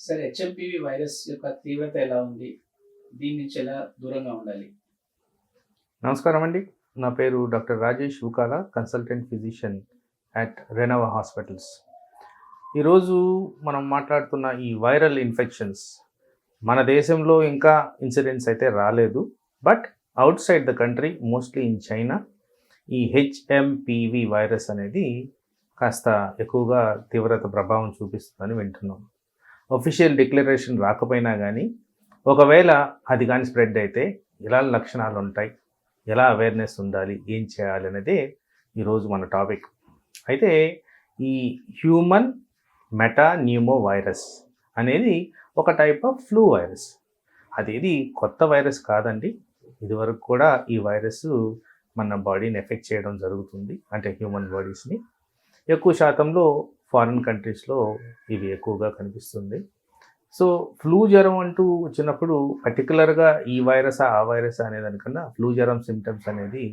సరే HMPV virus యొక్క తీవ్రత ఎలా ఉంది? దీని నుంచి ఎలా దూరంగా ఉండాలి? నమస్కారం అండి. నా పేరు doctor Rajesh Ukala, consultant physician at Renova hospitals. ఈరోజు మనం మాట్లాడుతున్న ఈ వైరల్ ఇన్ఫెక్షన్స్ మన దేశంలో ఇంకా ఇన్సిడెంట్స్ అయితే రాలేదు. But out side the country, mostly in China, ఈ హెచ్ఎంపీవీ వైరస్ అనేది కాస్త ఎక్కువగా తీవ్రత ప్రభావం చూపిస్తుందని వింటున్నాం. అఫీషియల్ డిక్లరేషన్ రాకపోయినా కానీ ఒకవేళ అది కానీ స్ప్రెడ్ అయితే ఎలాంటి లక్షణాలు ఉంటాయి, ఎలా అవేర్నెస్ ఉండాలి, ఏం చేయాలి అనేది ఈరోజు మన టాపిక్. అయితే ఈ హ్యూమన్ మెటాన్యూమో వైరస్ అనేది ఒక టైప్ ఆఫ్ ఫ్లూ వైరస్. ఇది కొత్త వైరస్ కాదండి. ఇదివరకు కూడా ఈ వైరస్ మన బాడీని ఎఫెక్ట్ చేయడం జరుగుతుంది, అంటే హ్యూమన్ బాడీస్ని. ఎక్కువ శాతంలో ఫారిన్ కంట్రీస్లో ఇవి ఎక్కువగా కనిపిస్తుంది. సో ఫ్లూ జ్వరం అంటూ వచ్చినప్పుడు పర్టికులర్గా ఈ వైరసా ఆ వైరసా అనేదానికన్నా ఫ్లూ జ్వరం సిమ్టమ్స్ అనేది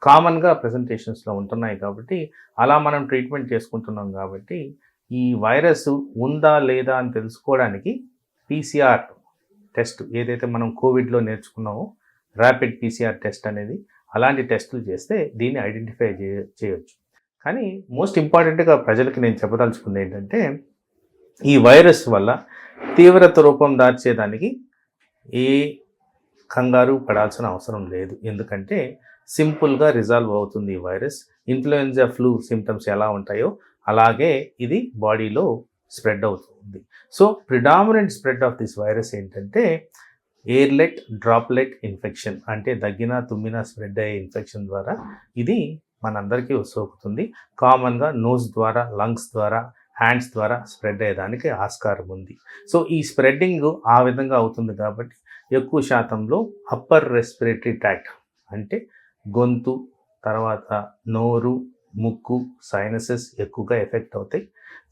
కామన్గా ప్రజెంటేషన్స్లో ఉంటున్నాయి కాబట్టి అలా మనం ట్రీట్మెంట్ చేసుకుంటున్నాం. కాబట్టి ఈ వైరస్ ఉందా లేదా అని తెలుసుకోవడానికి పీసీఆర్ టెస్ట్, ఏదైతే మనం కోవిడ్లో నేర్చుకున్నామో ర్యాపిడ్ పీసీఆర్ టెస్ట్ అనేది, అలాంటి టెస్టులు చేస్తే దీన్ని ఐడెంటిఫై చేయొచ్చు. కానీ మోస్ట్ ఇంపార్టెంట్గా ప్రజలకి నేను చెప్పదలుచుకుంది ఏంటంటే, ఈ వైరస్ వల్ల తీవ్రత రూపం దాల్చేదానికి ఏ కంగారు పడాల్సిన అవసరం లేదు. ఎందుకంటే సింపుల్గా రిజాల్వ్ అవుతుంది ఈ వైరస్. ఇన్ఫ్లుయెంజా ఫ్లూ సిమ్టమ్స్ ఎలా ఉంటాయో అలాగే ఇది బాడీలో స్ప్రెడ్ అవుతుంది. So predominant spread of this virus ఏంటంటే ఎయిర్లెట్ డ్రాప్లెట్ ఇన్ఫెక్షన్, అంటే దగ్గినా తుమ్మినా స్ప్రెడ్ అయ్యే ఇన్ఫెక్షన్ ద్వారా ఇది మనందరికీ సోకుతుంది. కామన్గా నోస్ ద్వారా, లంగ్స్ ద్వారా, హ్యాండ్స్ ద్వారా స్ప్రెడ్ అయ్యేదానికి ఆస్కారం ఉంది. సో ఈ స్ప్రెడ్డింగ్ ఆ విధంగా అవుతుంది కాబట్టి ఎక్కువ శాతంలో అప్పర్ రెస్పిరేటరీ ట్రాక్ట్, అంటే గొంతు, తర్వాత నోరు, ముక్కు, సైనసెస్ ఎక్కువగా ఎఫెక్ట్ అవుతాయి.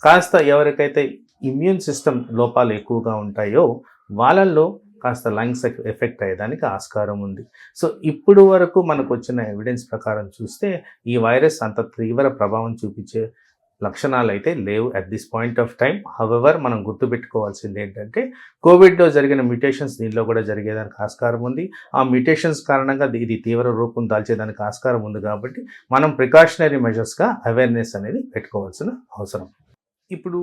కాస్త ఎవరికైతే ఇమ్యూన్ సిస్టమ్ లోపాలు ఎక్కువగా ఉంటాయో వాళ్ళల్లో కాస్త లంగ్స్ ఎఫెక్ట్ అయ్యేదానికి ఆస్కారం ఉంది. సో ఇప్పుడు వరకు మనకు వచ్చిన ఎవిడెన్స్ ప్రకారం చూస్తే ఈ వైరస్ అంత తీవ్ర ప్రభావం చూపించే లక్షణాలు అయితే లేవు at this point of time. However మనం గుర్తుపెట్టుకోవాల్సింది ఏంటంటే కోవిడ్లో జరిగిన మ్యూటేషన్స్ దీనిలో కూడా జరిగేదానికి ఆస్కారం ఉంది. ఆ మ్యూటేషన్స్ కారణంగా ఇది తీవ్ర రూపం దాల్చేదానికి ఆస్కారం ఉంది. కాబట్టి మనం ప్రికాషనరీ మెజర్స్గా అవేర్నెస్ అనేది పెట్టుకోవాల్సిన అవసరం. ఇప్పుడు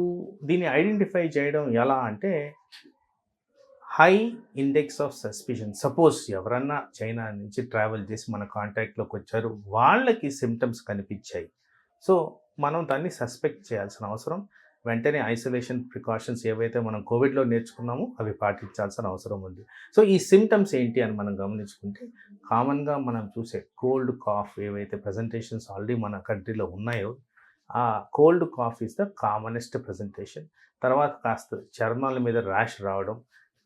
దీన్ని ఐడెంటిఫై చేయడం ఎలా అంటే, high index of suspicion. Suppose ఎవరన్నా చైనా నుంచి ట్రావెల్ చేసి మన కాంటాక్ట్లోకి వచ్చారు, వాళ్ళకి సిమ్టమ్స్ కనిపించాయి. సో మనం దాన్ని సస్పెక్ట్ చేయాల్సిన అవసరం, వెంటనే ఐసోలేషన్ ప్రికాషన్స్ ఏవైతే మనం కోవిడ్లో నేర్చుకున్నామో అవి పాటించాల్సిన అవసరం ఉంది. సో ఈ సిమ్టమ్స్ ఏంటి అని మనం గమనించుకుంటే, కామన్గా మనం చూసే కోల్డ్ కాఫ్ ఏవైతే ప్రజెంటేషన్స్ ఆల్రెడీ మన కంట్రీలో ఉన్నాయో, ఆ cold cough is the commonest presentation. తర్వాత కాస్త చర్మాల మీద ర్యాష్ రావడం,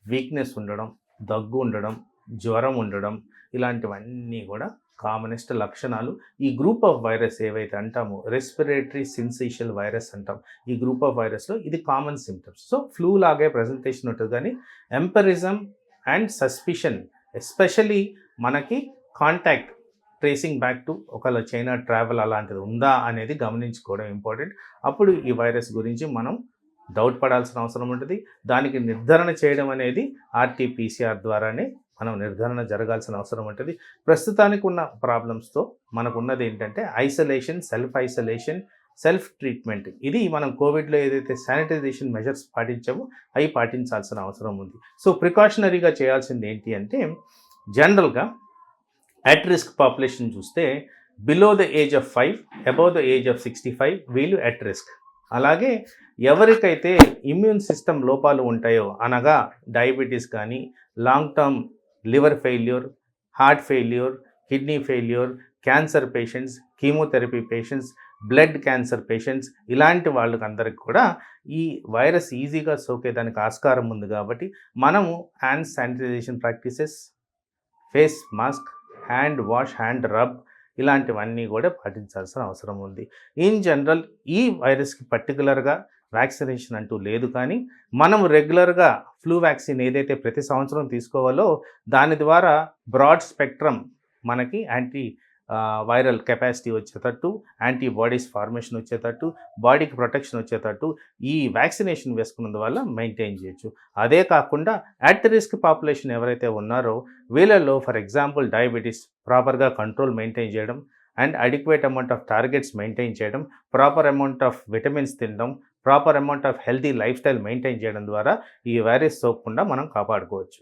వీక్నెస్ ఉండడం, దగ్గు ఉండడం, జ్వరం ఉండడం, ఇలాంటివన్నీ కూడా కామనెస్ట్ లక్షణాలు. ఈ గ్రూప్ ఆఫ్ వైరస్ ఏవైతే అంటామో రెస్పిరేటరీ సిన్సిషియల్ వైరస్ అంటాం. ఈ గ్రూప్ ఆఫ్ వైరస్లో ఇది కామన్ సిమ్టమ్స్. సో ఫ్లూ లాగే ప్రజెంటేషన్ ఉంటుంది. కానీ ఎంపరిజం అండ్ సస్పిషన్, ఎస్పెషలీ మనకి కాంటాక్ట్ ట్రేసింగ్ బ్యాక్ టు ఒకవేళ చైనా ట్రావెల్ అలాంటిది ఉందా అనేది గమనించుకోవడం ఇంపార్టెంట్. అప్పుడు ఈ వైరస్ గురించి మనం డౌట్ పడాల్సిన అవసరం ఉంటుంది. దానికి నిర్ధారణ చేయడం అనేది ఆర్టీపీసీఆర్ ద్వారానే మనం నిర్ధారణ జరగాల్సిన అవసరం ఉంటుంది. ప్రస్తుతానికి ఉన్న ప్రాబ్లమ్స్తో మనకున్నది ఏంటంటే isolation, self isolation, self treatment. ఇది మనం కోవిడ్లో ఏదైతే శానిటైజేషన్ మెజర్స్ పాటించామో అవి పాటించాల్సిన అవసరం ఉంది. సో ప్రికాషనరీగా చేయాల్సింది ఏంటి అంటే, జనరల్గా అట్ రిస్క్ పాపులేషన్ చూస్తే below the age of 5, above the age of 65 వీళ్ళు అట్ రిస్క్. అలాగే ఎవరికైతే ఇమ్యూన్ సిస్టమ్ లోపాలు ఉంటాయో, అనగా డయాబెటీస్ కానీ, long term liver failure, heart failure, kidney failure, cancer patients, chemotherapy patients, blood cancer patients, ఇలాంటి వాళ్ళకందరికి కూడా ఈ వైరస్ ఈజీగా సోకేదానికి ఆస్కారం ఉంది. కాబట్టి మనము hand sanitization practices, face mask, hand wash, hand rub, ఇలాంటివన్నీ కూడా పాటించాల్సిన అవసరం ఉంది. ఇన్ జనరల్ ఈ వైరస్కి పర్టికులర్గా వ్యాక్సినేషన్ అంటూ లేదు. కానీ మనం రెగ్యులర్గా ఫ్లూ వ్యాక్సిన్ ఏదైతే ప్రతి సంవత్సరం తీసుకోవాలో దాని ద్వారా బ్రాడ్ స్పెక్ట్రమ్ మనకి యాంటీ వైరల్ కెపాసిటీ వచ్చేటట్టు, యాంటీబాడీస్ ఫార్మేషన్ వచ్చేటట్టు, బాడీకి ప్రొటెక్షన్ వచ్చేటట్టు ఈ వ్యాక్సినేషన్ వేసుకున్నందువల్ల మెయింటైన్ చేయొచ్చు. అదే కాకుండా అట్ రిస్క్ పాపులేషన్ ఎవరైతే ఉన్నారో వీళ్ళల్లో ఫర్ ఎగ్జాంపుల్ డయాబెటీస్ ప్రాపర్గా కంట్రోల్ మెయింటైన్ చేయడం and adequate amount of targets maintain చేయడం, ప్రాపర్ అమౌంట్ ఆఫ్ విటమిన్స్ తినడం, proper amount of healthy life style maintain చేయడం ద్వారా ఈ వైరస్ సోకకుండా మనం కాపాడుకోవచ్చు.